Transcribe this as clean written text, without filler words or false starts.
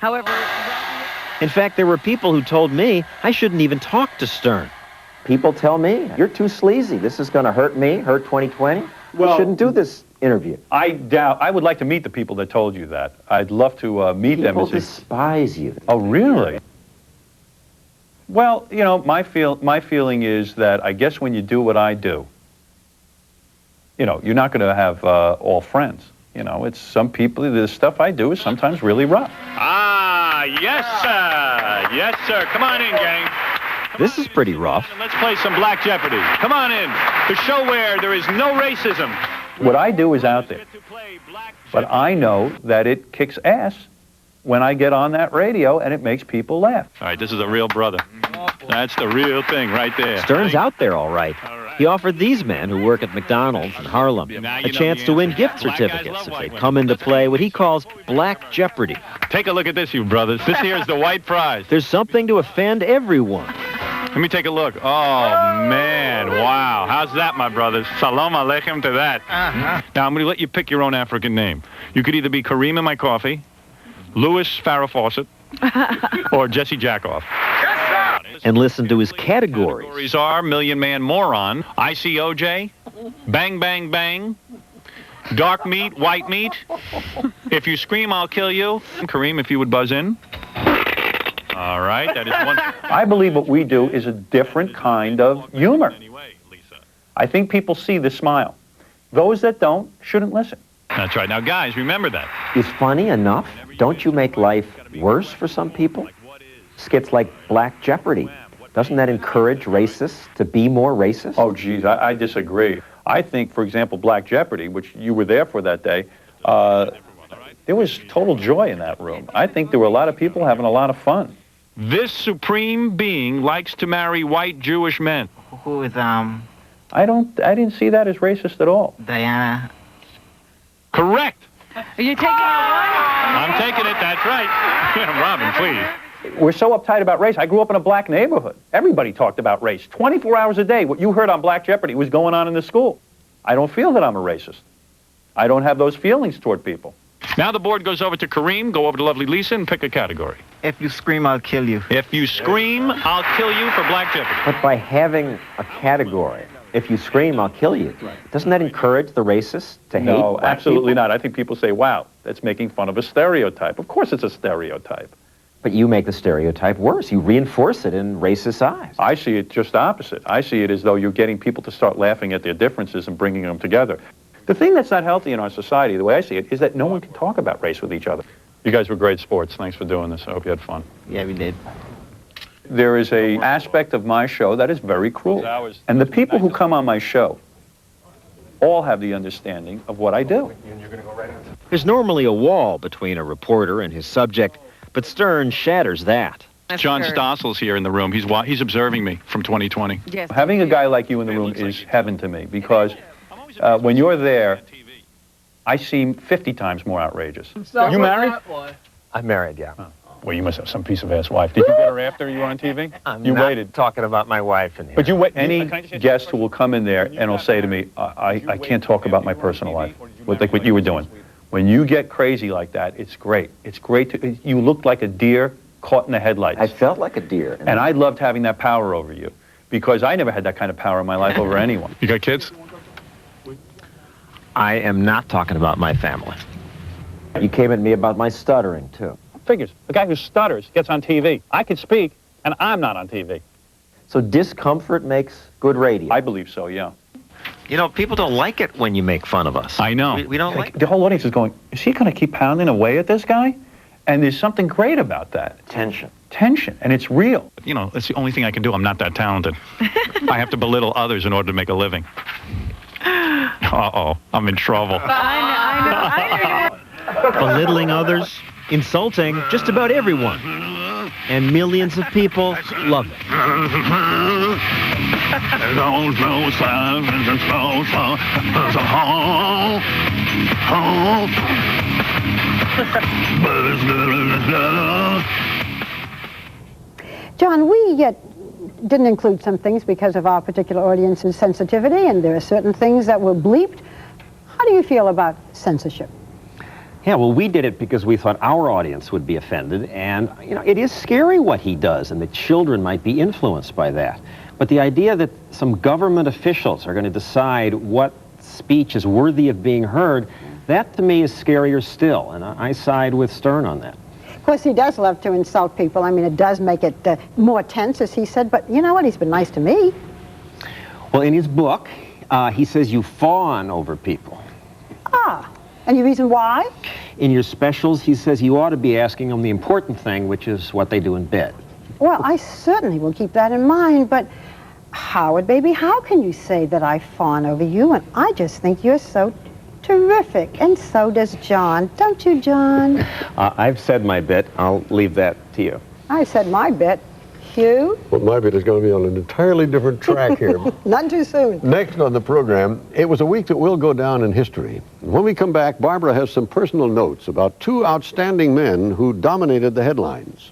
However, In fact, there were people who told me I shouldn't even talk to Stern. People tell me, you're too sleazy. This is going to hurt me, hurt 2020. Well, you shouldn't do this interview. I would like to meet the people that told you that. I'd love to meet them. People despise you. Oh, really? Well, you know, my feeling is that I guess when you do what I do, you know, you're not going to have all friends. You know, it's some people, the stuff I do is sometimes really rough. Ah, yes, sir. Yes, sir. Come on in, gang. This is pretty rough. Let's play some Black Jeopardy. Come on in. The show where there is no racism. What I do is out there. But I know that it kicks ass when I get on that radio and it makes people laugh. All right, this is a real brother. That's the real thing right there. Stern's out there all right. He offered these men who work at McDonald's in Harlem a chance to win gift certificates if they come into play what he calls Black Jeopardy. Take a look at this, you brothers. This here is the white prize. There's something to offend everyone. Let me take a look. Oh, man. Wow. How's that, my brothers? Salam alaikum to that. Now, I'm going to let you pick your own African name. You could either be Kareem in my coffee, Louis Farrah Fawcett, or Jesse Jackoff. And listen to his categories. Categories are Million Man Moron, ICOJ, Bang Bang Bang, Dark Meat, White Meat, If You Scream, I'll Kill You. Kareem, if you would buzz in. All right, that is one. I believe what we do is a different kind of humor. I think people see the smile. Those that don't shouldn't listen. That's right. Now, guys, remember that. Is funny enough? Don't you make life worse for some people? Skits like Black Jeopardy. Doesn't that encourage racists to be more racist? Oh, geez, I disagree. I think, for example, Black Jeopardy, which you were there for that day, there was total joy in that room. I think there were a lot of people having a lot of fun. This supreme being likes to marry white Jewish men. Who is, I didn't see that as racist at all. Diana? Correct. are you taking it one? I'm taking it, that's right. Robin, please. We're so uptight about race. I grew up in a black neighborhood. Everybody talked about race. 24 hours a day, what you heard on Black Jeopardy was going on in the school. I don't feel that I'm a racist. I don't have those feelings toward people. Now the board goes over to Kareem, go over to lovely Lisa, and pick a category. If you scream, I'll kill you. If you scream, I'll kill you for Black Jeopardy. But by having a category, if you scream, I'll kill you, doesn't that encourage the racists to hate No, black absolutely people? not. I think people say, wow, that's making fun of a stereotype. Of course it's a stereotype. But you make the stereotype worse. You reinforce it in racist eyes. I see it just opposite. I see it as though you're getting people to start laughing at their differences and bringing them together. The thing that's not healthy in our society, the way I see it, is that no one can talk about race with each other. You guys were great sports. Thanks for doing this. I hope you had fun. Yeah, we did. There is an aspect of my show that is very cruel. And the people who come on my show all have the understanding of what I do. There's normally a wall between a reporter and his subject, but Stern shatters that. John Stossel's here in the room. He's observing me from 2020. Yes. Having a guy like you in the room is heaven to me, because when you're there, I seem 50 times more outrageous. You married? I'm married, yeah. Oh. Well, you must have some piece of ass wife. Did you get her after you were on TV? I'm you not waited. talking about my wife in here. But you wait. Any guest who will come in there and will say to me, I can't talk about my personal life, like what you were doing. When you get crazy like that, it's great. It's great. You looked like a deer caught in the headlights. I felt like a deer. And I loved having that power over you, because I never had that kind of power in my life over anyone. You got kids? I am not talking about my family. You came at me about my stuttering, too. Figures. The guy who stutters gets on TV. I can speak, and I'm not on TV. So discomfort makes good radio. I believe so, yeah. You know, people don't like it when you make fun of us. I know. We don't like it. The whole audience is going, is he going to keep pounding away at this guy? And there's something great about that. Tension. Tension, and it's real. You know, it's the only thing I can do. I'm not that talented. I have to belittle others in order to make a living. Uh-oh, I'm in trouble. I know. Belittling others, insulting just about everyone. And millions of people love it. John, we didn't include some things because of our particular audience's sensitivity, and there are certain things that were bleeped. How do you feel about censorship? Yeah, well, we did it because we thought our audience would be offended, and, you know, it is scary what he does, and the children might be influenced by that. But the idea that some government officials are going to decide what speech is worthy of being heard, that to me is scarier still, and I side with Stern on that. Of course, he does love to insult people. I mean, it does make it more tense, as he said, but you know what? He's been nice to me. Well, in his book, he says you fawn over people. Ah, any reason why? In your specials, he says you ought to be asking them the important thing, which is what they do in bed. Well, I certainly will keep that in mind, but Howard, baby, how can you say that I fawn over you? And I just think you're so terrific, and so does John. Don't you, John? I've said my bit. I'll leave that to you. I said my bit. Hugh? Well, my bit is going to be on an entirely different track here. None too soon. Next on the program, it was a week that will go down in history. When we come back, Barbara has some personal notes about two outstanding men who dominated the headlines.